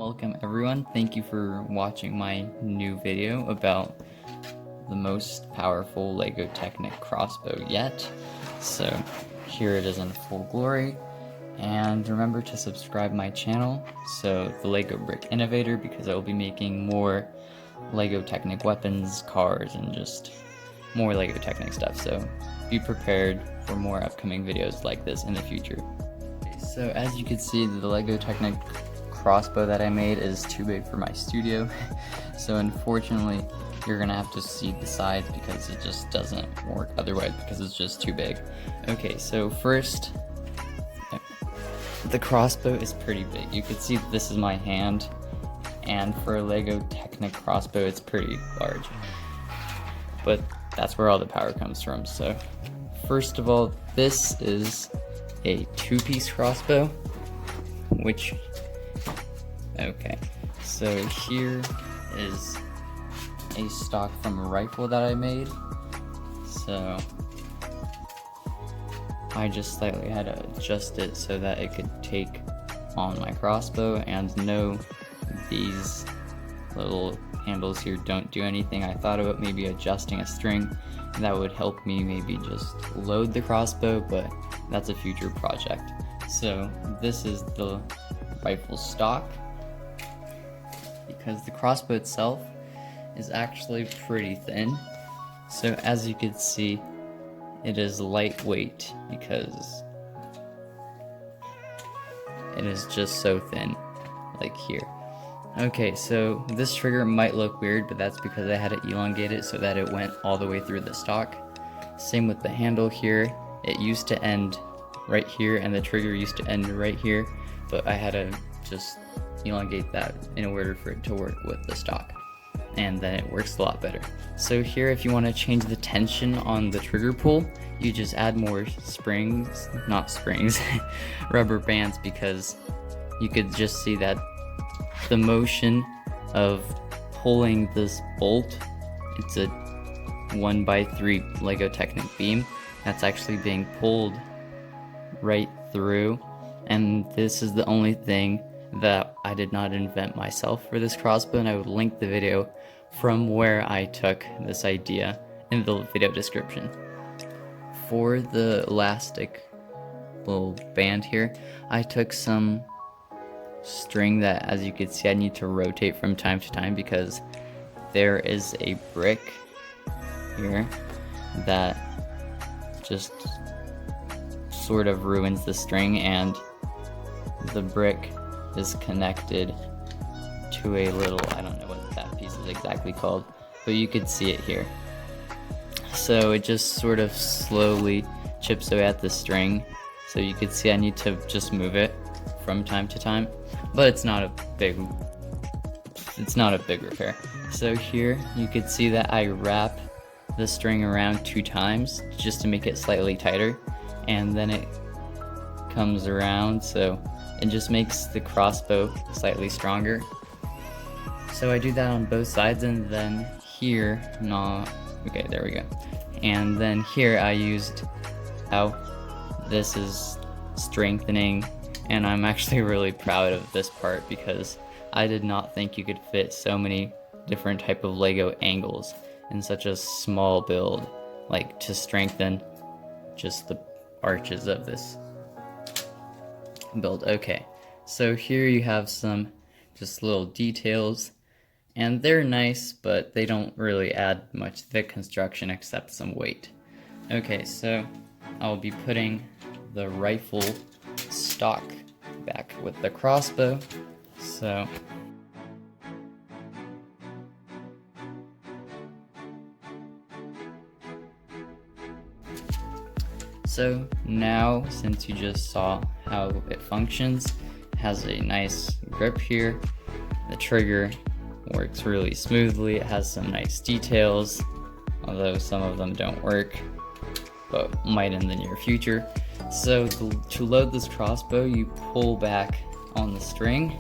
Welcome everyone, thank you for watching my new video about the most powerful LEGO Technic crossbow yet. So here it is in full glory, and remember to subscribe my channel, so the LEGO Brick Innovator, because I will be making more LEGO Technic weapons, cars, and just more LEGO Technic stuff, so be prepared for more upcoming videos like this in the future. So as you can see, the LEGO Technic crossbow that I made is too big for my studio, so unfortunately you're gonna have to see the sides because it just doesn't work otherwise because it's just too big. Okay, so first, the crossbow is pretty big. You can see this is my hand, and for a LEGO Technic crossbow it's pretty large, but that's where all the power comes from. So first of all, this is a two-piece crossbow, which okay, so here is a stock from a rifle that I made. So I just slightly had to adjust it so that it could take on my crossbow, and no, these little handles here don't do anything. I thought about maybe adjusting a string that would help me maybe just load the crossbow, but that's a future project. So this is the rifle stock, because the crossbow itself is actually pretty thin. So as you can see, it is lightweight because it is just so thin, like here. Okay, so this trigger might look weird, but that's because I had to elongate it so that it went all the way through the stock. Same with the handle here. It used to end right here and the trigger used to end right here, but I had to just elongate that in order for it to work with the stock, and then it works a lot better. So here, if you want to change the tension on the trigger pull, you just add more springs, not springs, rubber bands, because you could just see that the motion of pulling this bolt, it's a 1x3 LEGO Technic beam that's actually being pulled right through, and this is the only thing that I did not invent myself for this crossbow, and I would link the video from where I took this idea in the video description. For the elastic little band here, I took some string that, as you can see, I need to rotate from time to time because there is a brick here that just sort of ruins the string, and the brick is connected to a little, I don't know what that piece is exactly called, but you could see it here. So it just sort of slowly chips away at the string, so you could see I need to just move it from time to time, but it's not a big repair. So here you could see that I wrap the string around 2 times just to make it slightly tighter, and then it comes around, so it just makes the crossbow slightly stronger. So I do that on both sides, and then here, okay, there we go. And then here I used how this is strengthening, and I'm actually really proud of this part because I did not think you could fit so many different type of LEGO angles in such a small build, like to strengthen just the arches of this build. Okay, so here you have some just little details, and they're nice, but they don't really add much to the construction except some weight. Okay, so I'll be putting the rifle stock back with the crossbow. So now, since you just saw how it functions, it has a nice grip here, the trigger works really smoothly, it has some nice details, although some of them don't work, but might in the near future. So to load this crossbow, you pull back on the string,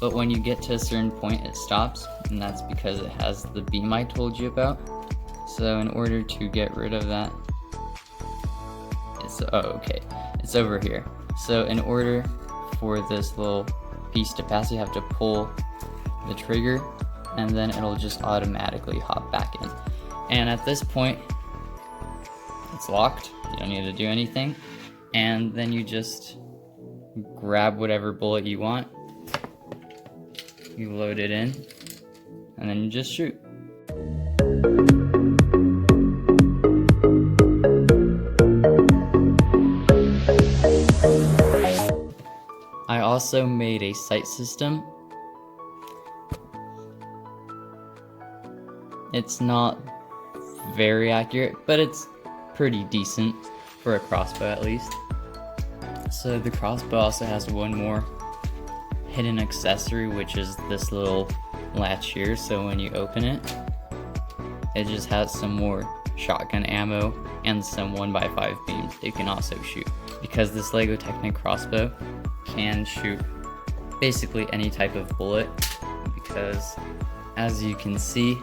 but when you get to a certain point it stops, and that's because it has the beam I told you about. So in order to get rid of that, it's over here. So in order for this little piece to pass, you have to pull the trigger, and then it'll just automatically hop back in. And at this point, it's locked. You don't need to do anything. And then you just grab whatever bullet you want, you load it in, and then you just shoot. I also made a sight system. It's not very accurate, but it's pretty decent for a crossbow at least. So the crossbow also has one more hidden accessory, which is this little latch here. So when you open it, it just has some more shotgun ammo and some 1x5 beams it can also shoot. Because this LEGO Technic crossbow can shoot basically any type of bullet, because as you can see,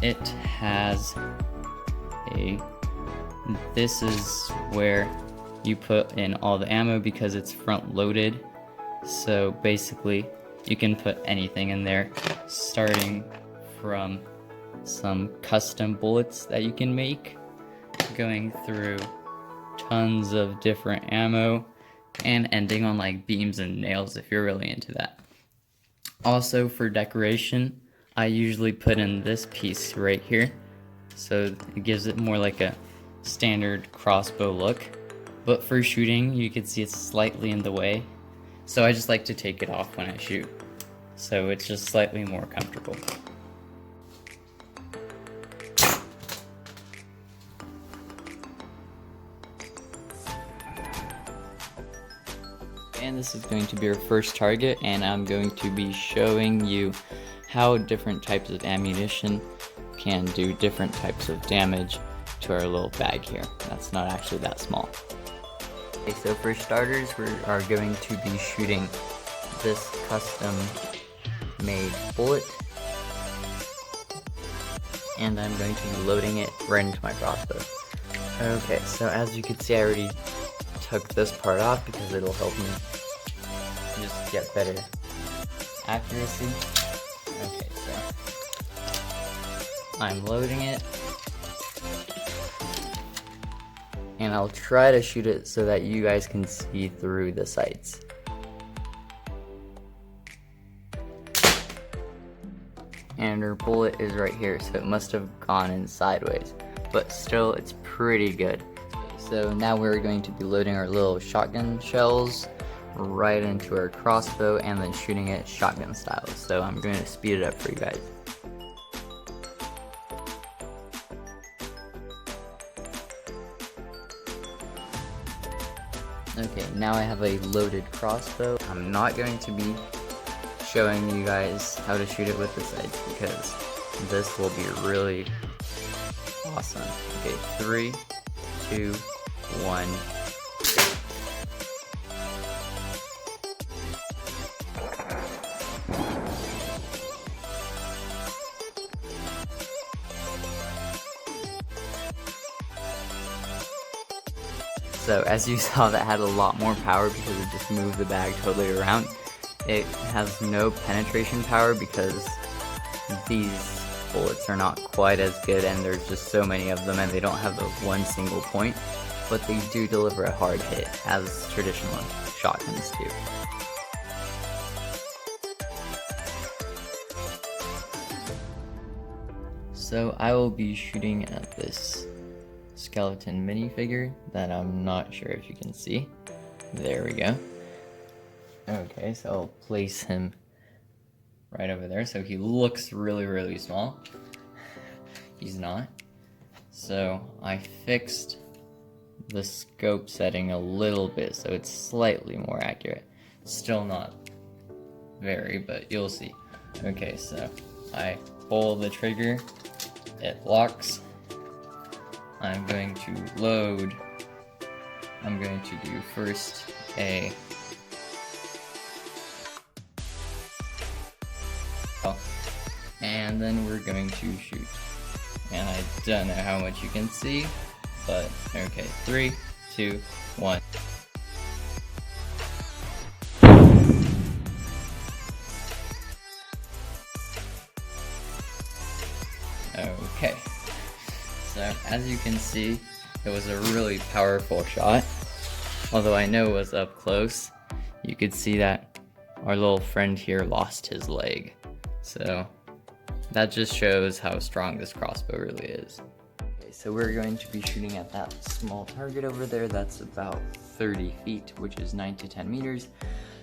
it has this is where you put in all the ammo because it's front loaded. So basically you can put anything in there, starting from some custom bullets that you can make, going through tons of different ammo, and ending on like beams and nails if you're really into that. Also for decoration, I usually put in this piece right here, so it gives it more like a standard crossbow look. But for shooting, you can see it's slightly in the way, so I just like to take it off when I shoot, so it's just slightly more comfortable. And this is going to be our first target, and I'm going to be showing you how different types of ammunition can do different types of damage to our little bag here. That's not actually that small. Okay, so for starters, we are going to be shooting this custom made bullet, and I'm going to be loading it right into my crossbow. Okay, so as you can see, I already took this part off because it'll help me just get better accuracy. Okay, so I'm loading it, and I'll try to shoot it so that you guys can see through the sights. And her bullet is right here, so it must have gone in sideways, but still it's pretty good. So now we're going to be loading our little shotgun shells right into our crossbow and then shooting it shotgun style. So I'm going to speed it up for you guys. Okay, now I have a loaded crossbow. I'm not going to be showing you guys how to shoot it with the sights because this will be really awesome. Okay, 3, 2, 1. So as you saw, that had a lot more power because it just moved the bag totally around. It has no penetration power because these bullets are not quite as good and there's just so many of them and they don't have the one single point, but they do deliver a hard hit as traditional shotguns do. So I will be shooting at this skeleton minifigure that I'm not sure if you can see. There we go. Okay, so I'll place him right over there so he looks really small. He's not. So I fixed the scope setting a little bit so it's slightly more accurate. Still not very, but you'll see. Okay, so I pull the trigger, it locks. I'm going to load. I'm going to do first a and then we're going to shoot. And I don't know how much you can see, but okay, 3, 2, 1. Okay, so as you can see, it was a really powerful shot. Although I know it was up close, you could see that our little friend here lost his leg. So that just shows how strong this crossbow really is. Okay, so we're going to be shooting at that small target over there that's about 30 feet, which is 9 to 10 meters.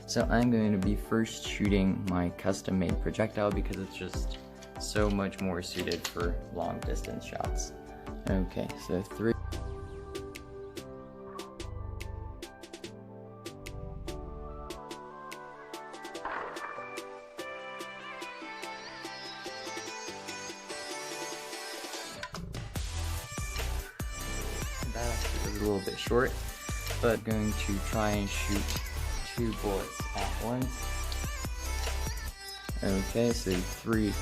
So I'm going to be first shooting my custom-made projectile because it's just so much more suited for long distance shots. Okay, so 3. That was a little bit short, but I'm going to try and shoot 2 bullets at once. Okay, so 3.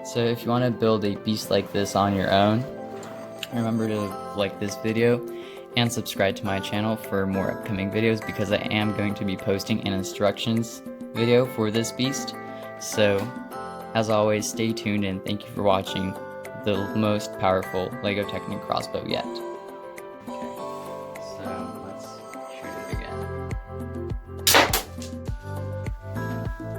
So if you want to build a beast like this on your own, remember to like this video and subscribe to my channel for more upcoming videos, because I am going to be posting an instructions video for this beast. So as always, stay tuned and thank you for watching the most powerful LEGO Technic crossbow yet.